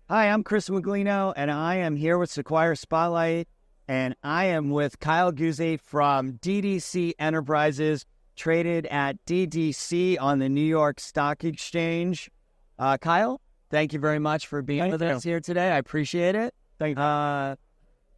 Hi, I'm Chris Miglino, and I am here with Sequire Spotlight, and I am with Kyle Guse from DDC Enterprises, traded at DDC on the New York Stock Exchange. Kyle, thank you very much for being with us here today. I appreciate it. Thank you.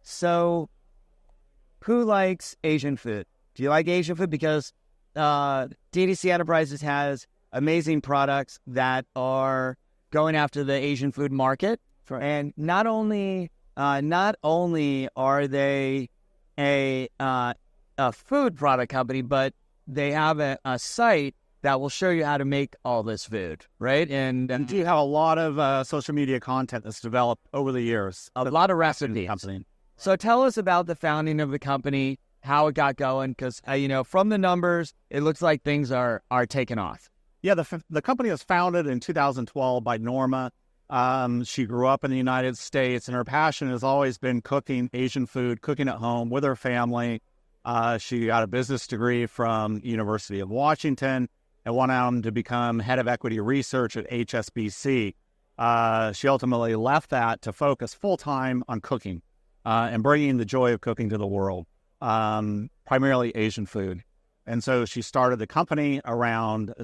So, who likes Asian food? Do you like Asian food? Because DDC Enterprises has amazing products that are going after the Asian food market. Right. And not only are they a food product company, but they have a site that will show you how to make all this food, right? And Do you have a lot of social media content that's developed over the years? a lot of recipes. Company. So tell us about the founding of the company, how it got going, because from the numbers, it looks like things are taking off. Yeah, the company was founded in 2012 by Norma. She grew up in the United States, and her passion has always been cooking Asian food, cooking at home with her family. She got a business degree from University of Washington and went on to become head of equity research at HSBC. She ultimately left that to focus full-time on cooking and bringing the joy of cooking to the world, primarily Asian food. And so she started the company around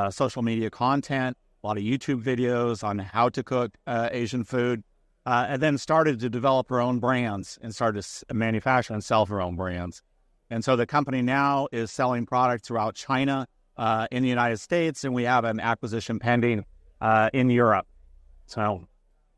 social media content, a lot of YouTube videos on how to cook Asian food, and then started to develop her own brands and started to manufacture and sell her own brands. And so the company now is selling products throughout China, in the United States, and we have an acquisition pending in Europe. So,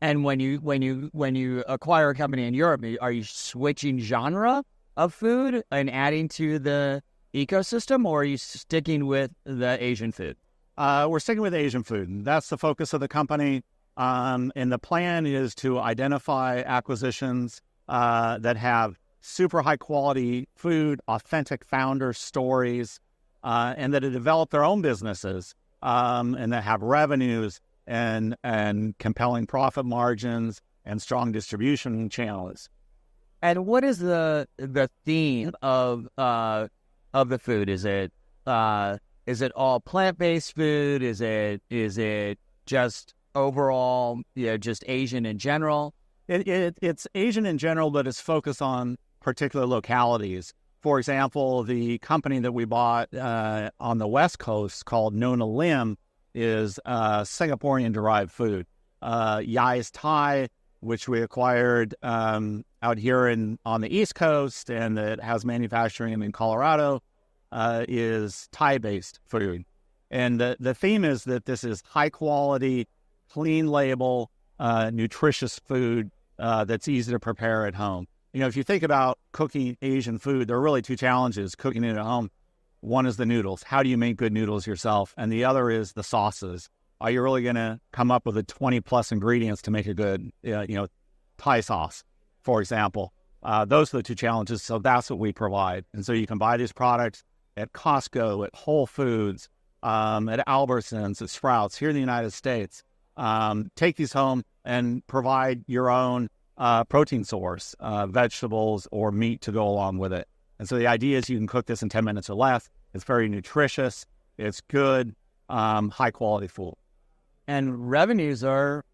and when you acquire a company in Europe, are you switching genre of food and adding to the ecosystem, or are you sticking with the Asian food? We're sticking with Asian food. That's the focus of the company. And the plan is to identify acquisitions that have super high quality food, authentic founder stories, and that have developed their own businesses, and that have revenues and compelling profit margins and strong distribution channels. And what is the theme of the food? Is it all plant-based food? Is it just overall, just Asian in general? It's Asian in general, but it's focused on particular localities. For example, the company that we bought on the West Coast called Nona Lim is Singaporean-derived food. Yai's Thai, which we acquired out here on the East Coast, and that has manufacturing in Colorado, is Thai-based food. And the theme is that this is high-quality, clean label, nutritious food that's easy to prepare at home. If you think about cooking Asian food, there are really two challenges cooking it at home. One is the noodles. How do you make good noodles yourself? And the other is the sauces. Are you really going to come up with 20-plus ingredients to make a good, Thai sauce, for example? Those are the two challenges, so that's what we provide. And so you can buy these products at Costco, at Whole Foods, at Albertsons, at Sprouts, here in the United States. Take these home and provide your own protein source, vegetables or meat to go along with it. And so the idea is you can cook this in 10 minutes or less. It's very nutritious. It's good, high-quality food. And revenues are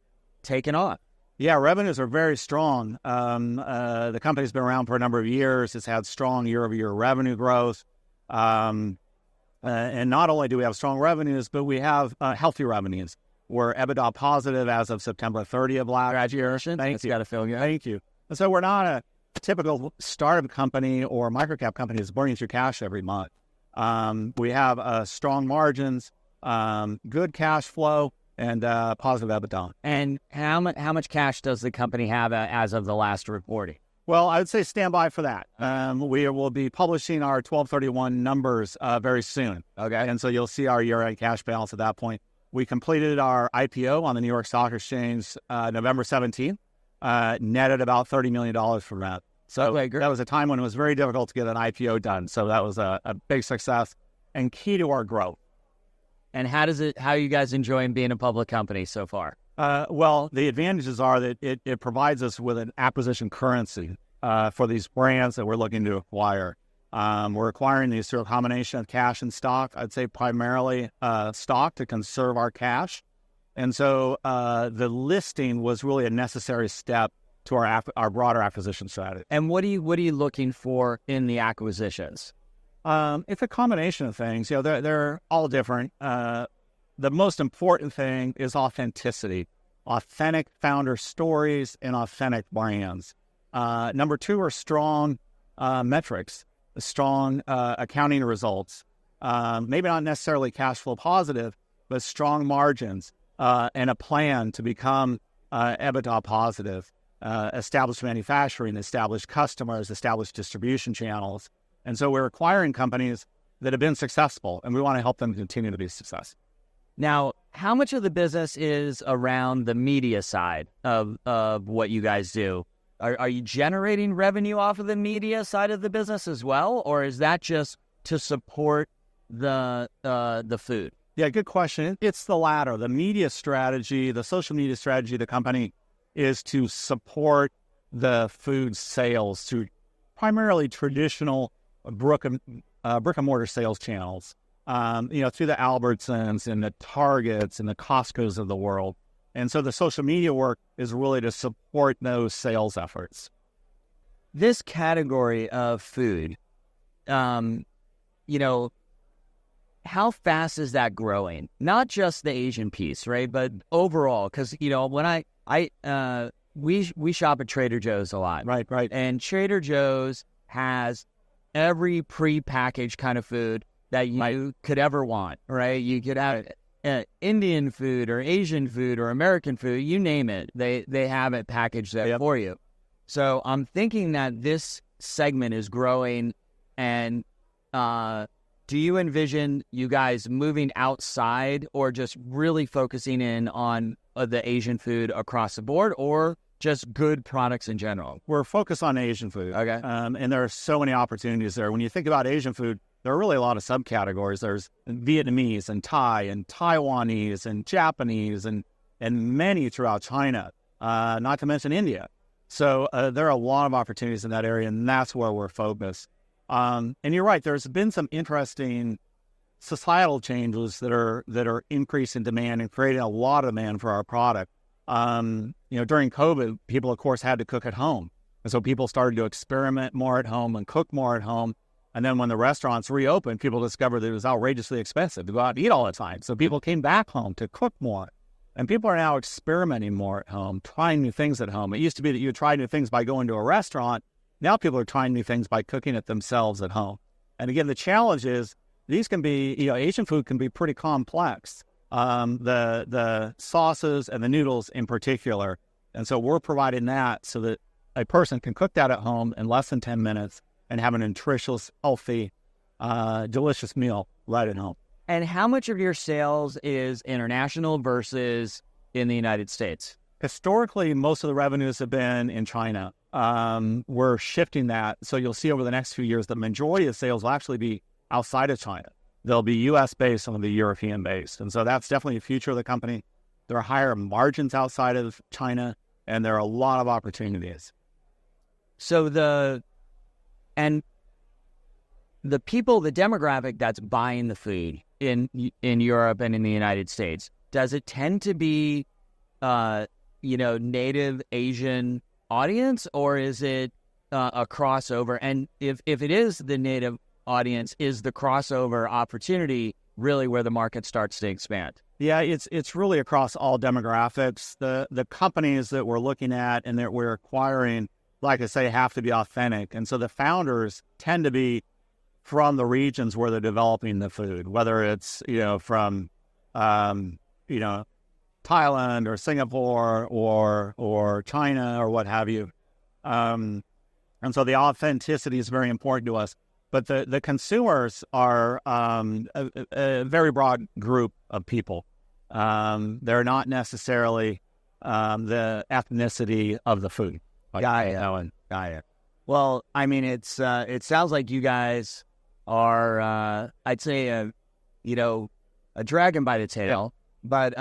taking off. Yeah, revenues are very strong. The company's been around for a number of years. It's had strong year-over-year revenue growth. And not only do we have strong revenues, but we have healthy revenues. We're EBITDA positive as of September 30th of last year. Thank you. Got to feel good. Thank you. And so we're not a typical startup company or microcap company that's burning through cash every month. We have strong margins, good cash flow, and positive EBITDA. And how much cash does the company have as of the last reporting? Well, I would say stand by for that. We will be publishing our 12/31 numbers very soon. Okay. And so you'll see our year-end cash balance at that point. We completed our IPO on the New York Stock Exchange November 17th, netted about $30 million from that. So that was a time when it was very difficult to get an IPO done. So that was a big success and key to our growth. And how are you guys enjoying being a public company so far? Well, the advantages are that it provides us with an acquisition currency for these brands that we're looking to acquire. We're acquiring these through a combination of cash and stock. I'd say primarily stock to conserve our cash. And so the listing was really a necessary step to our broader acquisition strategy. And what are you looking for in the acquisitions? It's a combination of things. They're all different. The most important thing is authenticity, authentic founder stories and authentic brands. Number two are strong metrics, strong accounting results. Maybe not necessarily cash flow positive, but strong margins and a plan to become EBITDA positive, establish manufacturing, establish customers, establish distribution channels. And so we're acquiring companies that have been successful, and we want to help them continue to be successful. Now, how much of the business is around the media side of what you guys do? Are you generating revenue off of the media side of the business as well, or is that just to support the food? Yeah, good question. It's the latter. The media strategy, the social media strategy of the company is to support the food sales through primarily traditional brick and mortar sales channels, through the Albertsons and the Targets and the Costcos of the world. And so the social media work is really to support those sales efforts. This category of food, how fast is that growing? Not just the Asian piece, right? But overall, because, when we shop at Trader Joe's a lot. Right. And Trader Joe's has every pre-packaged kind of food that you could ever want, right? You could have Indian food or Asian food or American food, you name it. They have it packaged there for you. So I'm thinking that this segment is growing, and do you envision you guys moving outside or just really focusing in on the Asian food across the board, or just good products in general? We're focused on Asian food. Okay. And there are so many opportunities there. When you think about Asian food, there are really a lot of subcategories. There's Vietnamese and Thai and Taiwanese and Japanese and many throughout China, not to mention India. So there are a lot of opportunities in that area, and that's where we're focused. And you're right, there's been some interesting societal changes that are increasing demand and creating a lot of demand for our product. During COVID, people, of course, had to cook at home. And so people started to experiment more at home and cook more at home. And then when the restaurants reopened, people discovered that it was outrageously expensive to go out and eat all the time. So people came back home to cook more. And people are now experimenting more at home, trying new things at home. It used to be that you would try new things by going to a restaurant. Now people are trying new things by cooking it themselves at home. And again, the challenge is these can be, Asian food can be pretty complex. The sauces and the noodles in particular. And so we're providing that so that a person can cook that at home in less than 10 minutes and have an nutritious, healthy, delicious meal right at home. And how much of your sales is international versus in the United States? Historically, most of the revenues have been in China. We're shifting that. So you'll see over the next few years, the majority of sales will actually be outside of China. They'll be U.S.-based, some of the European-based. And so that's definitely the future of the company. There are higher margins outside of China, and there are a lot of opportunities. So the demographic that's buying the food in Europe and in the United States, does it tend to be, native Asian audience, or is it a crossover? And if it is the native audience, is the crossover opportunity really where the market starts to expand? Yeah, it's really across all demographics. The companies that we're looking at and that we're acquiring, like I say, have to be authentic. And so the founders tend to be from the regions where they're developing the food, whether it's, from, Thailand or Singapore or China or what have you. And so the authenticity is very important to us. But the consumers are a very broad group of people. They're not necessarily the ethnicity of the food. Got it. Well, I mean, it sounds like you guys are, I'd say, a dragon by the tail, but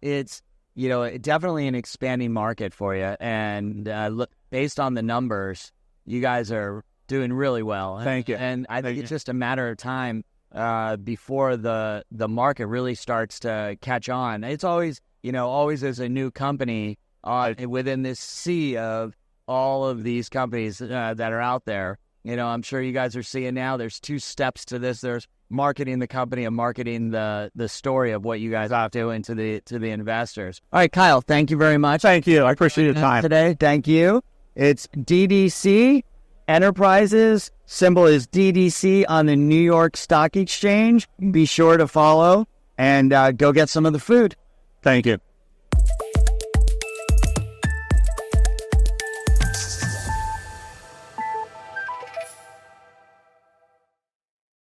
it's, definitely an expanding market for you. And look, based on the numbers, you guys are doing really well. Thank you. And I think it's just a matter of time before the market really starts to catch on. It's always, always as a new company within this sea of all of these companies that are out there. I'm sure you guys are seeing now there's 2 steps to this. There's marketing the company and marketing the story of what you guys are doing to the investors. All right, Kyle, thank you very much. Thank you. I appreciate your time today. Thank you. It's DDC Enterprises. Symbol is DDC on the New York Stock Exchange. Be sure to follow and go get some of the food. Thank you.